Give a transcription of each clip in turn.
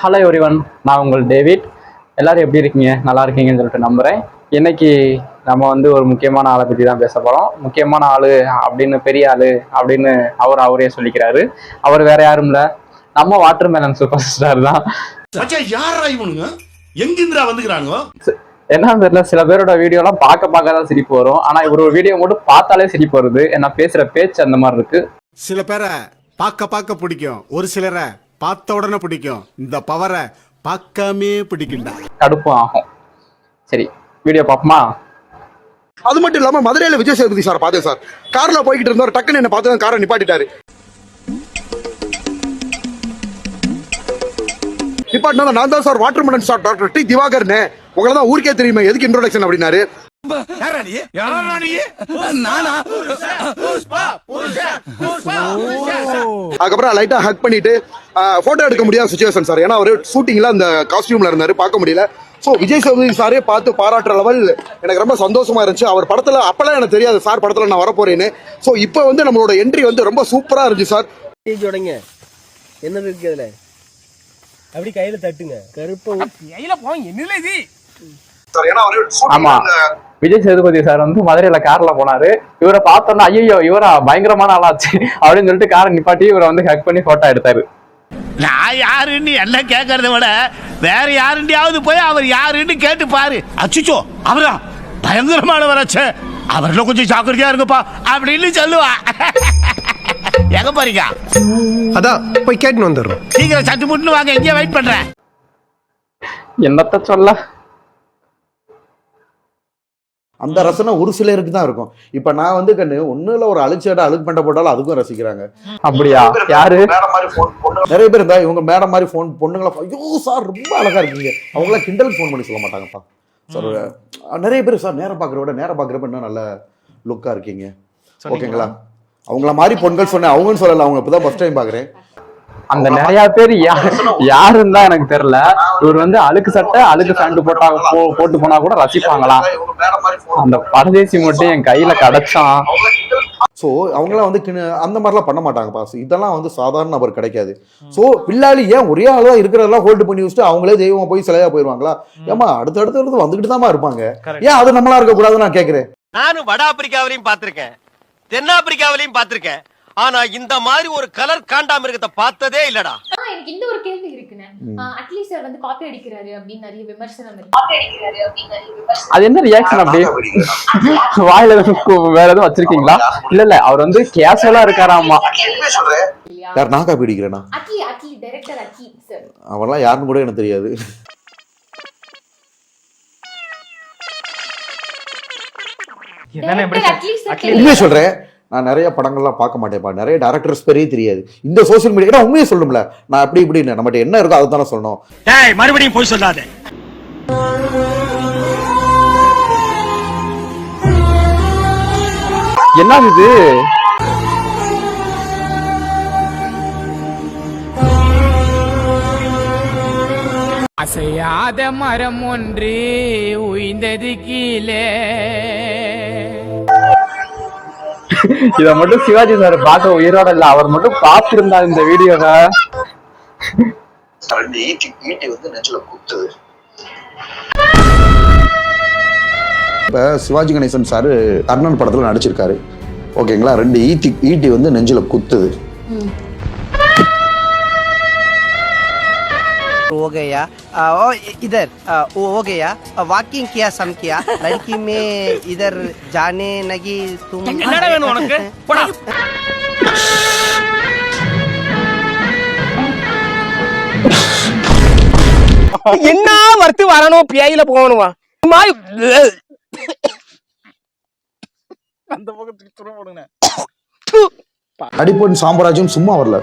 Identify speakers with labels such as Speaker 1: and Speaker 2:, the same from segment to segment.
Speaker 1: Hello everyone, நான் உங்கள் David. எல்லாரும் எப்படி இருக்கீங்க? நல்லா இருக்கீங்கன்னு சொல்லிட்டு நம்புகிறேன். இன்னைக்கு நம்ம வந்து ஒரு முக்கியமான ஆளை பற்றி தான் பேச போகிறோம். முக்கியமான ஆள் அப்படின்னு, பெரிய ஆள் அப்படின்னு அவரே சொல்லிக்கிறாரு. அவர் வேற யாரும் இல்லை, நம்ம வாட்டர் மேலன் சூப்பர் ஸ்டார் தான். என்ன தெரியல, சில பேரோட வீடியோலாம் பார்க்க தான் சிரிப்பு வரும். ஆனால் இவர் ஒரு வீடியோ மட்டும் பார்த்தாலே சிரிப்பு வருது. என்ன பேசுகிற பேச்சு அந்த மாதிரி இருக்கு.
Speaker 2: சில பேரை பார்க்க பிடிக்கும், ஒரு சிலரை பார்த்த உடனே பிடிக்கும். இந்த பவரை பார்க்காமே பிடிக்கும்டா,
Speaker 1: கடுப்பும் ஆகும். சரி, வீடியோ பார்ப்போமா?
Speaker 3: அது மட்டும் இல்லாம மதுரையில விஜய் சேதுபதி சார் பார்த்தேன் சார். கார்ல போய்கிட்டு இருந்தவர் டக்குன்னு என்ன பார்த்து காரை நிப்பாட்டிட்டாரு. நிப்பாட்டினா நான் தான் sir watermelon star doctor D திவாகர்னு, உங்களை தான் ஊருக்கே தெரியுமே, எதுக்கு இன்ட்ரோடக்ஷன் அப்படின்னாரு. அதுக்கப்புறம் லைட்டா ஹக் பண்ணிட்டு போட்டோ எடுக்க முடியாத சிச்சுவேஷன் சார். ஏன்னா அவரு ஷூட்டிங்ல அந்த காஸ்டியூம்ல இருந்தாரு, பார்க்க முடியல. ஸோ விஜய் சேதுபதி சாரே பார்த்து பாராட்டுற லெவல் எனக்கு ரொம்ப சந்தோஷமா இருந்துச்சு. அவர் படத்துல அப்பெல்லாம் எனக்கு தெரியாது சார் படத்துல நான் வரப்போறேன்னு. ஸோ இப்போ வந்து நம்மளோட என்ட்ரி வந்து ரொம்ப சூப்பரா இருந்துச்சு சார்.
Speaker 4: என்ன இருக்கு அதுல? அப்படி கையில தட்டுங்க, கருப்பு கையில போங்க. என்ன இது
Speaker 3: சார்? ஏன்னா அவரு
Speaker 1: ஆமா, விஜய் சேதுபதி சார் வந்து மதுரையில கார்ல போனாரு. இவரை பார்த்தோன்னா ஐயோ இவரா பயங்கரமான ஆளாச்சு அப்படின்னு சொல்லிட்டு காரை நிப்பாட்டி இவரை வந்து ஹக் பண்ணி போட்டோ எடுத்தாரு.
Speaker 5: நான் யாருன்னு என்ன கேட்கறத விட வேற யாருண்டியாவது போய் அவர் யாருன்னு கேட்டு பாரு. அச்சுச்சோ அவரா பயங்கரமானவராச்சே, அவர்ல கொஞ்சம் ஜாக்கிரதையா இருக்குப்பா அப்படின்னு சொல்லுவா. எங்க பாருங்க,
Speaker 4: அதான் போய் கேட்டு வந்துடுறோம்.
Speaker 5: சீக்கிரம் சட்டு முட்டுன்னு வாங்க, எங்கேயே வெயிட் பண்றேன்.
Speaker 1: என்னத்த சொல்ல,
Speaker 6: அந்த ரசனை ஒரு சிலருக்கு தான் இருக்கும். இப்ப நான் வந்து கண்ணு ஒண்ணுல ஒரு அழுச்சேட அழுக்கு பண்ண போட்டாலும் அதுக்கும் ரசிக்கிறாங்க.
Speaker 1: அப்படியா? யாரு?
Speaker 6: நிறைய பேர் இருந்தா இவங்க மேடம் மாதிரி போன் பொண்ணுங்களா, ஐயோ சார் ரொம்ப அழகா இருக்கீங்க, அவங்கள கிண்டல் போன் பண்ணி சொல்ல மாட்டாங்கப்பா சார். நிறைய பேர் சார் நேரம் பாக்குற விட நேரம் பாக்குறப்ப இன்னும் நல்ல லுக்கா இருக்கீங்க, ஓகேங்களா? அவங்கள மாதிரி பொண்கள் சொன்னேன், அவங்கன்னு சொல்லல, அவங்க இப்பதான் ஃபர்ஸ்ட் டைம் பாக்குறேன்.
Speaker 1: அந்த நிறைய பேர் யாருன்னு தான் எனக்கு தெரியல. இவர் வந்து அழுக்கு சட்டை அழுக்கு பேண்ட் போட்டு போனா கூட ரசிப்பாங்களாம். அந்த பரதேசி மட்டும் என் கையில கிடைச்சான்.
Speaker 6: ஸோ அவங்களாம் வந்து அந்த மாதிரிலாம் பண்ண மாட்டாங்க பாஸ். இதெல்லாம் வந்து சாதாரண நபர் கிடைக்காது. ஸோ பிள்ளாளி ஏன் ஒரே ஆளா இருக்கிறதெல்லாம் ஹோல்டு பண்ணி வச்சுட்டு அவங்களே தெய்வமா போய் சிலையா போயிருவாங்களா? ஏமா அடுத்தடுத்து வந்துகிட்டு தான் இருப்பாங்க. ஏன் அது நம்மளா இருக்க கூடாதுன்னு நான் கேட்கிறேன்.
Speaker 7: நானும் வட ஆப்பிரிக்காவிலையும் பார்த்திருக்கேன், தென்னாப்பிரிக்காவிலையும் பார்த்திருக்கேன். ஆனா இந்த மாதிரி ஒரு கலர் காண்டாமிருகத்தை பார்த்ததே இல்லடா.
Speaker 8: எனக்கு இந்த ஒரு கேள்வி இருக்குன்னு, அட்லீஸ்ட் சார் வந்து காப்பி அடிக்கிறாரு அப்படின்னு நிறைய விமர்சனம் இருக்கு.
Speaker 1: அது என்ன ரியாக்ஷன்? அப்படி வாயில வேற எதுவும் வச்சிருக்கீங்களா? இல்ல அவர் வந்து கேஷுவலா இருக்காராமா.
Speaker 6: யார் நான் காப்பி அடிக்கிறேனா?
Speaker 8: Atlee director Atlee sir.
Speaker 6: அவெல்லாம் யாருன்னு கூட எனக்கு தெரியாது. உண்மையை சொல்றேன், நான் நிறைய படங்கள்லாம் பார்க்க மாட்டேன்ப்பா, நிறைய டைரக்டர்ஸ் பெரிய தெரியாது. இந்த சோசியல் மீடியா உண்மையை சொல்லணும்ல, நான் அப்படி இப்படின்னு நம்மகிட்ட என்ன இருக்கோ அதை தானே சொல்லணும்.
Speaker 5: மறுபடியும் போய் சொல்லாத.
Speaker 1: என்ன இது?
Speaker 9: அசையாத மரம் ஒன்று உய்ந்தது கீழே.
Speaker 1: இத மட்டும் சிவாஜி சார் பார்க்க உயிரோட இல்ல, அவர் மட்டும் பார்த்திருந்தா இந்த வீடியோவை.
Speaker 6: இப்ப சிவாஜி கணேசன் சார் கர்ணன் படத்துல நடிச்சிருக்காரு, ஓகேங்களா? 2 ஈட்டி வந்து நெஞ்சில குத்துது.
Speaker 10: हो गया इधर हो गया वॉकिंग किया सम किया लड़की में इधर जाने लगी तुम
Speaker 4: என்ன வர்த்து வரணும், பியாயில போகணுமா? அந்த பக்கத்துக்கு
Speaker 6: அடிப்பொன் சாம்ராஜ்யம் சும்மா வரல,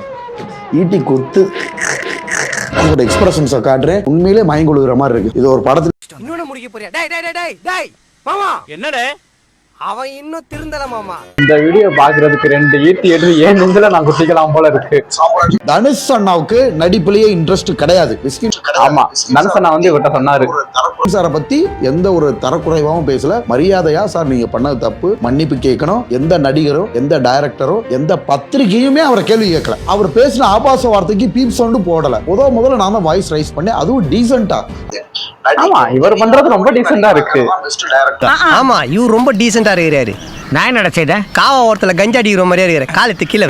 Speaker 6: ஈட்டி குத்து அவங்களோட எக்ஸ்பிரஷன்ஸை காட்டுறேன். உண்மையிலே மயங்கொழுகிற மாதிரி இருக்கு. இது ஒரு படத்துல
Speaker 10: இன்னொன்னு முடிக்க போறியா? டேய் டேய் டேய் டேய் மாமா,
Speaker 7: என்னடே
Speaker 10: அவன் இன்னும் திருந்தல மாமா.
Speaker 1: இந்த வீடியோ பாக்குறதுக்கு 2 ஈட்டி எடுத்து ஏன் நெஞ்சில நான் குத்திக்கலாம் போல இருக்கு.
Speaker 6: தனுஷ் அண்ணாவுக்கு நடிப்புலயே இன்ட்ரெஸ்ட் கிடையாது.
Speaker 1: ஆமா, தனுஷ் அண்ணா வந்து இவர்கிட்ட சொன்னாரு.
Speaker 6: சாரை பத்தி எந்த ஒரு தரக்குறைவாகவும் பேசல. மரியாதையா சார் நீங்க பண்ணது தப்பு, மன்னிப்பு கேட்கணும். எந்த நடிகரோ எந்த டைரக்டரோ எந்த பத்திரிகையுமே அவரை கேள்வி கேட்கல. அவர் பேசின ஆபாச வார்த்தைக்கு பீப் சவுண்டு போடல. முதல்ல நான் தான் வாய்ஸ் ரைஸ் பண்ணேன், அதுவும் டீசென்ட்டா.
Speaker 1: ஆமா, இவர் பண்றது ரொம்ப டீசென்ட்டா இருக்கு.
Speaker 10: ஆமா, இவர் ரொம்ப டீசென்ட்டா இருக்கிறாரு. நான் என்னடா செய்தேன்? காவா ஓரத்துல கஞ்சா அடிக்கிற மாதிரியா இருக்கிற காலத்து கீழே.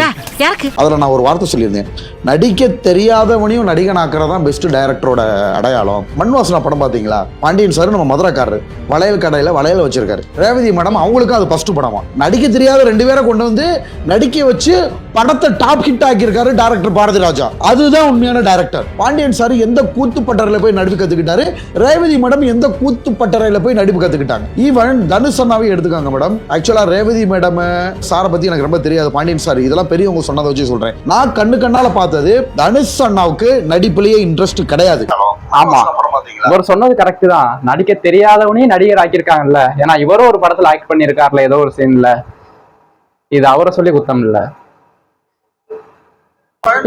Speaker 6: அதுல நான் ஒரு வார்த்தை சொல்லியிருந்தேன், நடிக்க தெரியாதவனையும் நடிகன் ஆக்குறதான் பெஸ்ட் டைரக்டரோட அடையாளம். மண்வாசனா படம் பாத்தீங்களா? பாண்டியன் சார் நம்ம மதுரைக்காரரு, வளையல் கடையில வளையல் வச்சிருக்காரு. ரேவதி மேடம் அவங்களுக்கும் அது ஃபர்ஸ்ட் படமா. நடிக்க தெரியாத 2 பேரை கொண்டு வந்து நடிக்க வச்சு படத்தை top hit ஆக்கியிருக்காரு director Bharathi Raja. அதுதான் உண்மையான டைரக்டர். பாண்டியன் சார் எந்த கூத்து பட்டறையில போய் நடிப்பு கத்துக்கிட்டாரு, ரேவதி மேடம் எந்த கூத்து பட்டறையில போய் நடிப்பு கத்துக்கிட்டாங்க. ஈவன் தனுஷ் அண்ணாவே எடுத்துக்காங்க மேடம். ஆக்சுவலா ரேவதி மேடம் சாரை பத்தி எனக்கு ரொம்ப தெரியாது. பாண்டியன் சார் இதெல்லாம் பெரியவங்க சொன்னதை வச்சு சொல்றேன். நான் கண்ணால பார்த்தது தனுஷ் அண்ணாவுக்கு நடிப்புலயே இன்ட்ரெஸ்ட் கிடையாது.
Speaker 1: ஆமா, இவர் சொன்னது கரெக்ட் தான். நடிக்க தெரியாதவனையும் நடிகர் ஆக்கியிருக்காங்கல்ல. ஏன்னா இவரும் ஒரு படத்துல ஆக்ட் பண்ணியிருக்காருல ஏதோ ஒரு சீன்ல. இது அவரை சொல்லி குத்தம் இல்ல.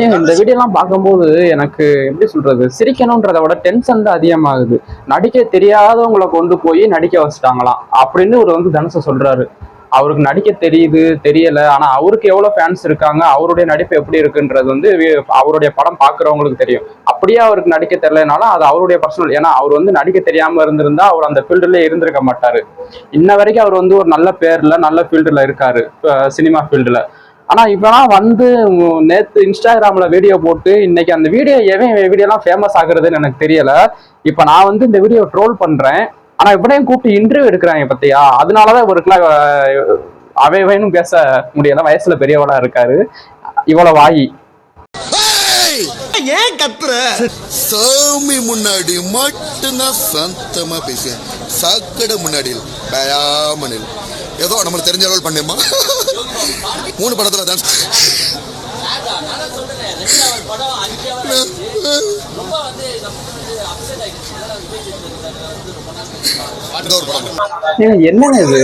Speaker 1: இந்த வீடியோ எல்லாம் பார்க்கும்போது எனக்கு எப்படி சொல்றது, சிரிக்கணும்ன்றத விட டென்ஷன் தான் அதிகமாகுது. நடிக்க தெரியாதவங்களை கொண்டு போய் நடிக்க வச்சுட்டாங்களாம் அப்படின்னு ஒரு வந்து தனுஷ சொல்றாரு. அவருக்கு நடிக்க தெரியுது தெரியல, ஆனா அவருக்கு எவ்வளவு ஃபேன்ஸ் இருக்காங்க, அவருடைய நடிப்பு எப்படி இருக்குன்றது வந்து அவருடைய படம் பாக்குறவங்களுக்கு தெரியும். அப்படியே அவருக்கு நடிக்க தெரியலனாலும் அது அவருடைய பர்சனல். ஏன்னா அவர் வந்து நடிக்க தெரியாம இருந்திருந்தா அவர் அந்த ஃபீல்டுல இருந்திருக்க மாட்டாரு. இன்ன வரைக்கும் அவர் வந்து ஒரு நல்ல பேர்ல நல்ல ஃபீல்டுல இருக்காரு, சினிமா ஃபீல்டுல. ஆனா இப்பெல்லாம் வந்து நேத்து இன்ஸ்டாகிராம்ல வீடியோ போட்டு இன்னைக்கு அந்த வீடியோலாம் ஃபேமஸ் ஆகுறதுன்னு எனக்கு தெரியல. இப்ப நான் வந்து இந்த வீடியோ ட்ரோல் பண்றேன், ஆனா இப்படியும் கூப்பிட்டு இன்டர்வியூ எடுக்கிறாங்க பத்தியா. அதனாலதான் இவருக்குலாம் அவைன்னு பேச முடியல. வயசுல பெரியவளா இருக்காரு, இவ்வளவு வாயி.
Speaker 3: ஏன் கத்துற? சாமி முன்னாடி மட்டும்தான் சந்தமா பேசுவேன், சாக்கடை முன்னாடி பயாமனில் ஏதோ நம்மளுக்கு தெரிஞ்ச அளவு பண்ணேமா. 3 படத்துல தான்
Speaker 1: என்ன இது?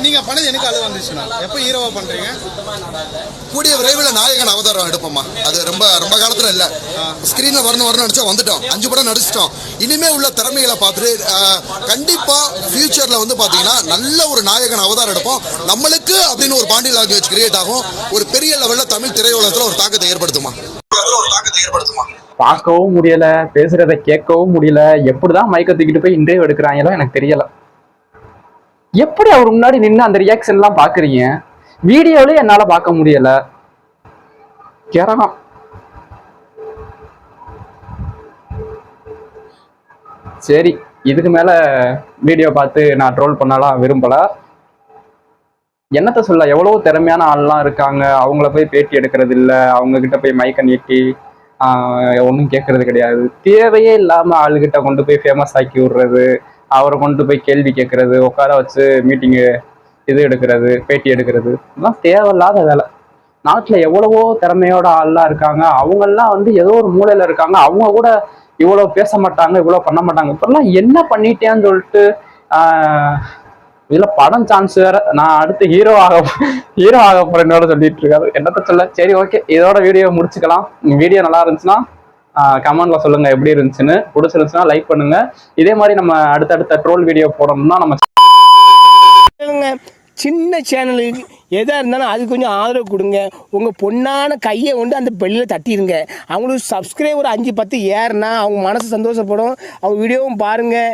Speaker 2: நீங்க பண்ணது எனக்கு அது வந்துச்சுன்னா எப்ப ஹீரோவா பண்றீங்க?
Speaker 3: கூடிய விரைவில் நாயகன் அவதாரம் எடுப்போம்மா. அது ரொம்ப ரொம்ப காலத்துல இல்ல, ஸ்கிரீன்ல வரணும் நினைச்சா வந்துட்டோம். 5 படம் நடிச்சிட்டோம். இனிமே உள்ள திறமைகளை பார்த்துட்டு கண்டிப்பா ஃபியூச்சர்ல வந்து பாத்தீங்கன்னா நல்ல ஒரு நாயகன் அவதாரம் எடுப்போம். நம்மளுக்கு அப்படின்னு ஒரு பாண்டி லாங்குவேஜ் கிரியேட் ஆகும். ஒரு பெரிய லெவல்ல தமிழ் திரையுலகத்துல ஒரு தாக்கத்தை ஏற்படுத்துமா.
Speaker 1: பார்க்கவும் முடியல, பேசுறதை கேட்கவும் முடியல. எப்படிதான் மைக்க தூக்கிட்டு போய் இன்டர்வியூ எடுக்கிறாங்களோ எனக்கு தெரியல. எப்படி அவர் முன்னாடி நின்று அந்த ரியாக்ஷன் எல்லாம் பாக்குறீங்க? வீடியோலயே என்னால பார்க்க முடியல. கேரகம். சரி, இதுக்கு மேல வீடியோ பார்த்து நான் ட்ரோல் பண்ணலாம் விரும்பல. என்னத்த சொல்ல, எவ்வளவு திறமையான ஆள்லாம் இருக்காங்க. அவங்கள போய் பேட்டி எடுக்கிறது இல்லை, அவங்க கிட்ட போய் மைக்க நீட்டி ஒன்றும் கேட்கறது கிடையாது. தேவையே இல்லாம ஆளுகிட்ட கொண்டு போய் ஃபேமஸ் ஆக்கி விடுறது, அவரை கொண்டு போய் கேள்வி கேட்கறது, உட்கார வச்சு மீட்டிங்கு இது எடுக்கிறது, பேட்டி எடுக்கிறது, இதெல்லாம் தேவையில்லாத வேலை. நாட்டில் எவ்வளவோ திறமையோட ஆள்லாம் இருக்காங்க. அவங்கெல்லாம் வந்து ஏதோ ஒரு மூலையில இருக்காங்க. அவங்க கூட இவ்வளோ பேச மாட்டாங்க, இவ்வளோ பண்ண மாட்டாங்க. இப்பெல்லாம் என்ன பண்ணிட்டேன்னு சொல்லிட்டு இதுல படம் சான்ஸ் வேற. நான் அடுத்து ஹீரோ ஆக போறேன்னோட சொல்லிட்டு இருக்காரு. என்னத்த சொல்ல. சரி, ஓகே, இதோட வீடியோ முடிச்சுக்கலாம். வீடியோ நல்லா இருந்துச்சுன்னா கமெண்ட்ல சொல்லுங்க எப்படி இருந்துச்சுன்னு. பிடிச்சிருந்துச்சுன்னா லைக் பண்ணுங்க. இதே மாதிரி நம்ம அடுத்தடுத்த ட்ரோல் வீடியோ போடணும்னா நம்ம
Speaker 4: சின்ன சேனலுக்கு எதாக இருந்தாலும் அது கொஞ்சம் ஆதரவு கொடுங்க. உங்கள் பொண்ணான கையை கொண்டு அந்த பெல்லில் தட்டிடுங்க. அவங்களுக்கு சப்ஸ்கிரைபர் 5-10 ஏறுனா அவங்க மனசு சந்தோஷப்படும். அவங்க வீடியோவும் பாருங்கள்.